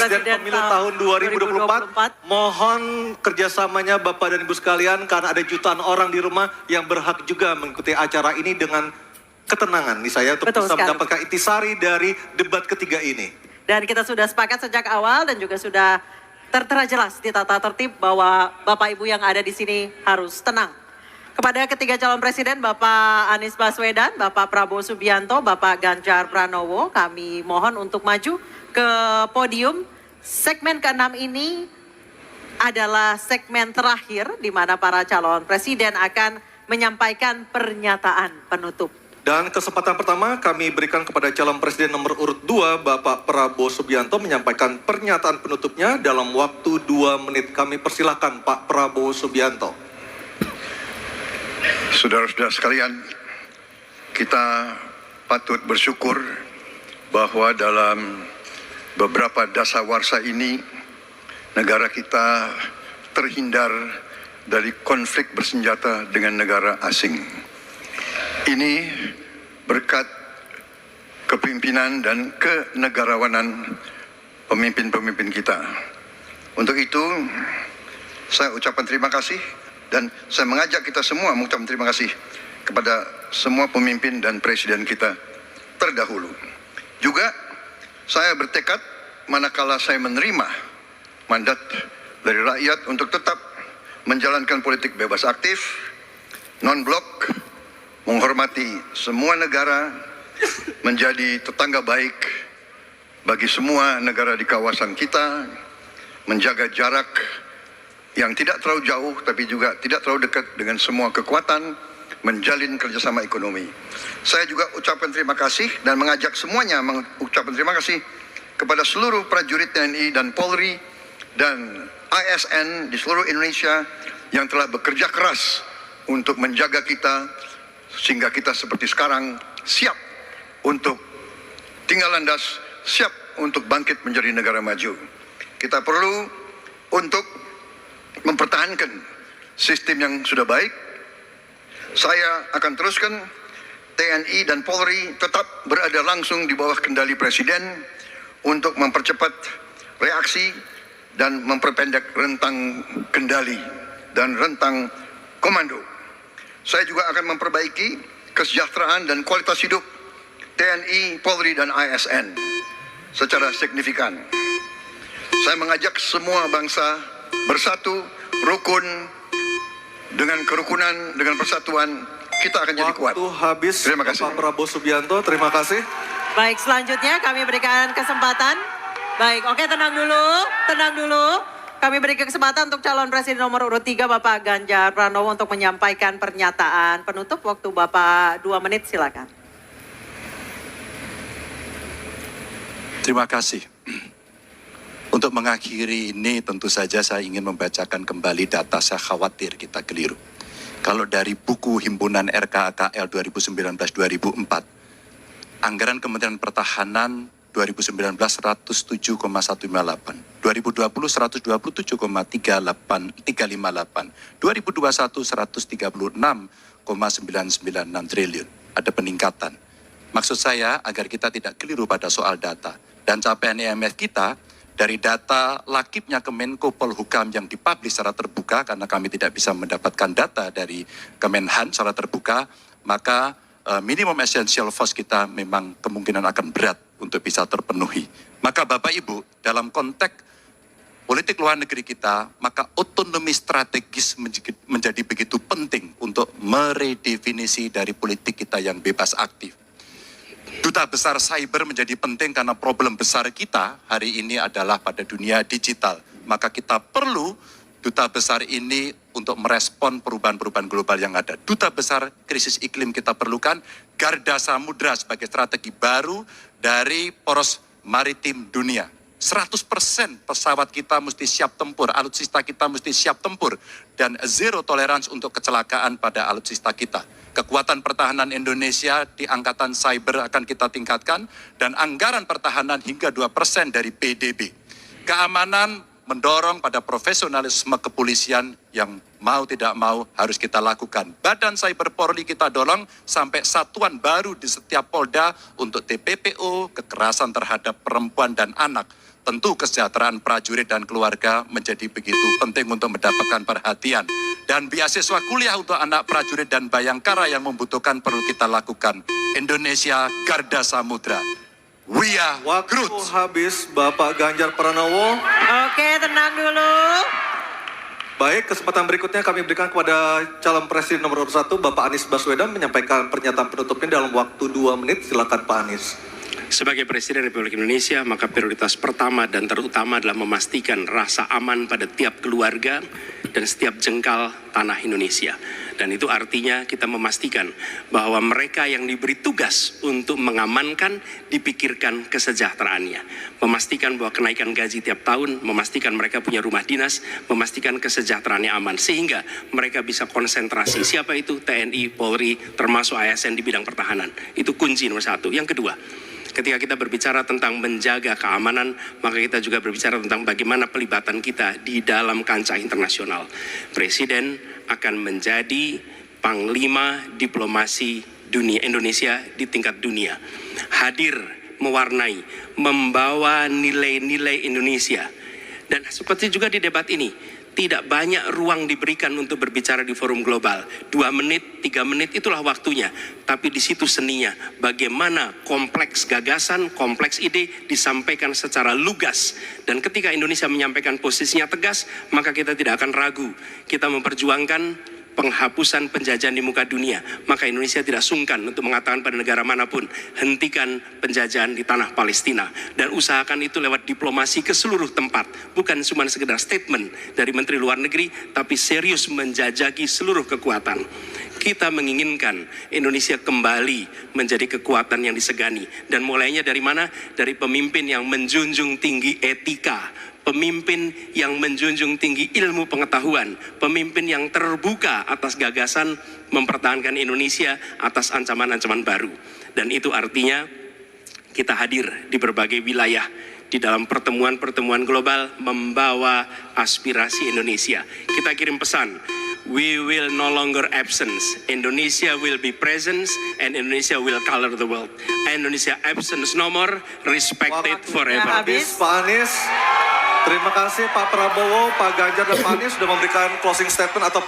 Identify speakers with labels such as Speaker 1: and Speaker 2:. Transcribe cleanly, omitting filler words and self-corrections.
Speaker 1: Presiden Pemilu tahun 2024. Mohon kerjasamanya Bapak dan Ibu sekalian karena ada jutaan orang di rumah yang berhak juga mengikuti acara ini dengan ketenangan nih saya untuk bisa mendapatkan intisari dari debat ketiga ini.
Speaker 2: Dan kita sudah sepakat sejak awal dan juga sudah tertera jelas di tata tertib bahwa Bapak Ibu yang ada di sini harus tenang. Kepada ketiga calon presiden, Bapak Anies Baswedan, Bapak Prabowo Subianto, Bapak Ganjar Pranowo, kami mohon untuk maju ke podium. Segmen ke-6 ini adalah segmen terakhir di mana para calon presiden akan menyampaikan pernyataan penutup.
Speaker 1: Dan kesempatan pertama kami berikan kepada calon presiden nomor urut 2, Bapak Prabowo Subianto menyampaikan pernyataan penutupnya dalam waktu 2 menit. Kami persilahkan Pak Prabowo Subianto.
Speaker 3: Saudara-saudara sekalian, kita patut bersyukur bahwa dalam beberapa dasawarsa ini negara kita terhindar dari konflik bersenjata dengan negara asing. Ini berkat kepemimpinan dan kenegarawanan pemimpin-pemimpin kita. Untuk itu, saya ucapkan terima kasih dan saya mengajak kita semua mengucapkan terima kasih kepada semua pemimpin dan presiden kita terdahulu. Juga saya bertekad manakala saya menerima mandat dari rakyat untuk tetap menjalankan politik bebas aktif, non-blok, menghormati semua negara, menjadi tetangga baik bagi semua negara di kawasan kita, menjaga jarak yang tidak terlalu jauh tapi juga tidak terlalu dekat dengan semua kekuatan, menjalin kerjasama ekonomi. Saya juga ucapkan terima kasih dan mengajak semuanya mengucapkan terima kasih kepada seluruh prajurit TNI dan Polri dan ASN di seluruh Indonesia yang telah bekerja keras untuk menjaga kita sehingga kita seperti sekarang siap untuk tinggal landas, siap untuk bangkit menjadi negara maju. Kita perlu untuk mempertahankan sistem yang sudah baik. Saya akan teruskan TNI dan Polri tetap berada langsung di bawah kendali Presiden untuk mempercepat reaksi dan memperpendek rentang kendali dan rentang komando. Saya juga akan memperbaiki kesejahteraan dan kualitas hidup TNI, Polri, dan ASN secara signifikan. Saya mengajak semua bangsa bersatu, rukun, dengan kerukunan, dengan persatuan, kita akan jadi kuat.
Speaker 1: Waktu habis. Terima kasih. Pak Prabowo Subianto, terima kasih.
Speaker 2: Baik, selanjutnya kami berikan kesempatan. Baik, oke, tenang dulu. Kami berikan kesempatan untuk calon presiden nomor urut 3, Bapak Ganjar Pranowo untuk menyampaikan pernyataan penutup. Waktu Bapak 2 menit, silakan.
Speaker 4: Terima kasih. Untuk mengakhiri ini tentu saja saya ingin membacakan kembali data, saya khawatir kita keliru. Kalau dari buku Himpunan RKAKL 2019-2004, anggaran Kementerian Pertahanan 2019 107,158, 2020 127,358, 2021 136,996 triliun. Ada peningkatan. Maksud saya agar kita tidak keliru pada soal data. Dan capaian IMF kita dari data lakibnya Kemenko Polhukam yang dipublish secara terbuka, karena kami tidak bisa mendapatkan data dari Kemenhan secara terbuka, maka minimum essential force kita memang kemungkinan akan berat untuk bisa terpenuhi. Maka Bapak Ibu, dalam konteks politik luar negeri kita, maka otonomi strategis menjadi begitu penting untuk meredefinisi dari politik kita yang bebas aktif. Duta besar cyber menjadi penting karena problem besar kita hari ini adalah pada dunia digital. Maka kita perlu duta besar ini untuk merespon perubahan-perubahan global yang ada. Duta besar krisis iklim kita perlukan, garda samudra sebagai strategi baru dari poros maritim dunia. 100% pesawat kita mesti siap tempur, alutsista kita mesti siap tempur, dan zero tolerance untuk kecelakaan pada alutsista kita. Kekuatan pertahanan Indonesia di angkatan cyber akan kita tingkatkan, dan anggaran pertahanan hingga 2% dari PDB. Keamanan mendorong pada profesionalisme kepolisian yang mau tidak mau harus kita lakukan. Badan Cyber Polri kita dorong sampai satuan baru di setiap Polda untuk TPPO, kekerasan terhadap perempuan dan anak. tentu kesejahteraan prajurit dan keluarga menjadi begitu penting untuk mendapatkan perhatian. Dan beasiswa kuliah untuk anak prajurit dan bayangkara yang membutuhkan perlu kita lakukan. Indonesia Garda Samudra. We are
Speaker 1: Waktu
Speaker 4: Groot.
Speaker 1: habis, Bapak Ganjar Pranowo.
Speaker 2: Oke, tenang dulu.
Speaker 1: Baik, kesempatan berikutnya kami berikan kepada calon presiden nomor 1, Bapak Anies Baswedan, menyampaikan pernyataan penutupnya dalam waktu 2 menit. Silakan Pak Anies.
Speaker 5: Sebagai Presiden Republik Indonesia, maka prioritas pertama dan terutama adalah memastikan rasa aman pada tiap keluarga dan setiap jengkal tanah Indonesia. Dan itu artinya kita memastikan bahwa mereka yang diberi tugas untuk mengamankan dipikirkan kesejahteraannya. Memastikan bahwa kenaikan gaji tiap tahun, memastikan mereka punya rumah dinas, memastikan kesejahteraannya aman. Sehingga mereka bisa konsentrasi. Siapa itu? TNI, Polri, termasuk ASN di bidang pertahanan. Itu kunci nomor 1. Yang kedua, ketika kita berbicara tentang menjaga keamanan, maka kita juga berbicara tentang bagaimana pelibatan kita di dalam kancah internasional. Presiden akan menjadi panglima diplomasi dunia Indonesia di tingkat dunia. Hadir, mewarnai, membawa nilai-nilai Indonesia. Dan seperti juga di debat ini, tidak banyak ruang diberikan untuk berbicara di forum global. 2 menit, 3 menit itulah waktunya. Tapi di situ seninya, bagaimana kompleks gagasan, kompleks ide disampaikan secara lugas. Dan ketika Indonesia menyampaikan posisinya tegas, maka kita tidak akan ragu. Kita memperjuangkan penghapusan penjajahan di muka dunia, maka Indonesia tidak sungkan untuk mengatakan pada negara manapun, hentikan penjajahan di tanah Palestina. Dan usahakan itu lewat diplomasi ke seluruh tempat. Bukan cuma sekedar statement dari Menteri Luar Negeri, tapi serius menjajaki seluruh kekuatan. Kita menginginkan Indonesia kembali menjadi kekuatan yang disegani. Dan mulainya dari mana? Dari pemimpin yang menjunjung tinggi etika, pemimpin yang menjunjung tinggi ilmu pengetahuan, pemimpin yang terbuka atas gagasan mempertahankan Indonesia atas ancaman-ancaman baru. Dan itu artinya kita hadir di berbagai wilayah di dalam pertemuan-pertemuan global membawa aspirasi Indonesia. Kita kirim pesan, we will no longer absence. Indonesia will be present and Indonesia will color the world. Indonesia absence no more, respected forever.
Speaker 1: Habis, Pak Anies. Terima kasih Pak Prabowo, Pak Ganjar, dan Pak Anies sudah memberikan closing statement atau